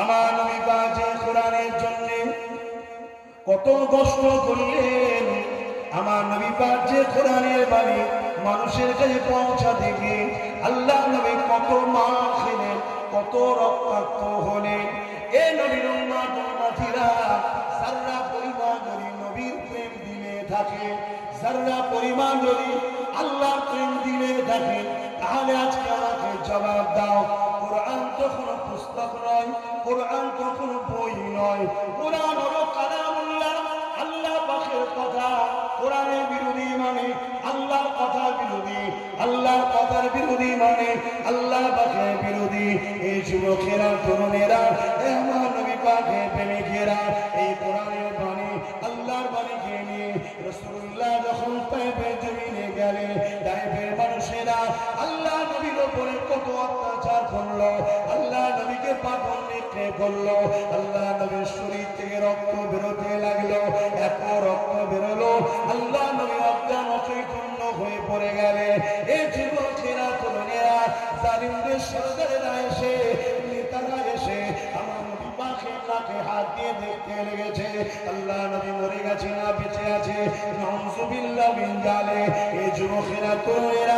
আমার নবী পাক যে কোরআনের জন্য কত কষ্ট করলেন, আমার নবী পাক যে কোরআনের বাণী মানুষের কাছে পৌঁছাতে গিয়ে আল্লাহ নবী কত মার খেলেন, কত রক্তাক্ত হলেন। এ নবীর উম্মতিরা যারা পরিমাণ যদি নবীর প্রেম দিলে থাকে, যারা পরিমাণ যদি আল্লাহর প্রেম দিলে থাকে, তাহলে আজকে আমাকে জবাব দাও, কোরআন তো কোনো পুস্তক নয়, কোরআন তো কোনো বই নয়, কোরআন হলো কালামুল্লাহ, আল্লাহ পাকের কথা। কোরআনের বিরোধী মানে আল্লাহর কথার বিরোধী, আল্লাহর কথার বিরোধী মানে আল্লাহ পাকের বিরোধী। এই যুবকেরা, তরুণেরা, আমার নবী পাকের প্রেমিকেরা, এই কোরআনের বাণী, আল্লাহর বাণীকে নিয়ে রাসূলুল্লাহ যখন তায়েফের জমিনে গেলেন, তায়েফের মানুষেরা আল্লাহ নবীর উপরে কত অত্যাচার করলো, আল্লাহ নবীকে পাগল নিক্ষেপ করলো, আল্লাহ নবীর শরীর থেকে রক্ত বেরোতে লাগলো, এত রক্ত বেরোলো আল্লাহ নবী অজ্ঞান অচৈতন্য হয়ে পড়ে গেলেন। এই যুবকেরা, তরুণেরা, জালিমদের সরদারেরা এসে, নেতারা এসে আমার নবী পাকের নাকে হাত দিয়ে দেখতে লেগেছে আল্লাহ নবী মরে গেছে না বেঁচে আছে, নাউযুবিল্লাহ মিন যালিক। এই যুবকেরা, তরুণেরা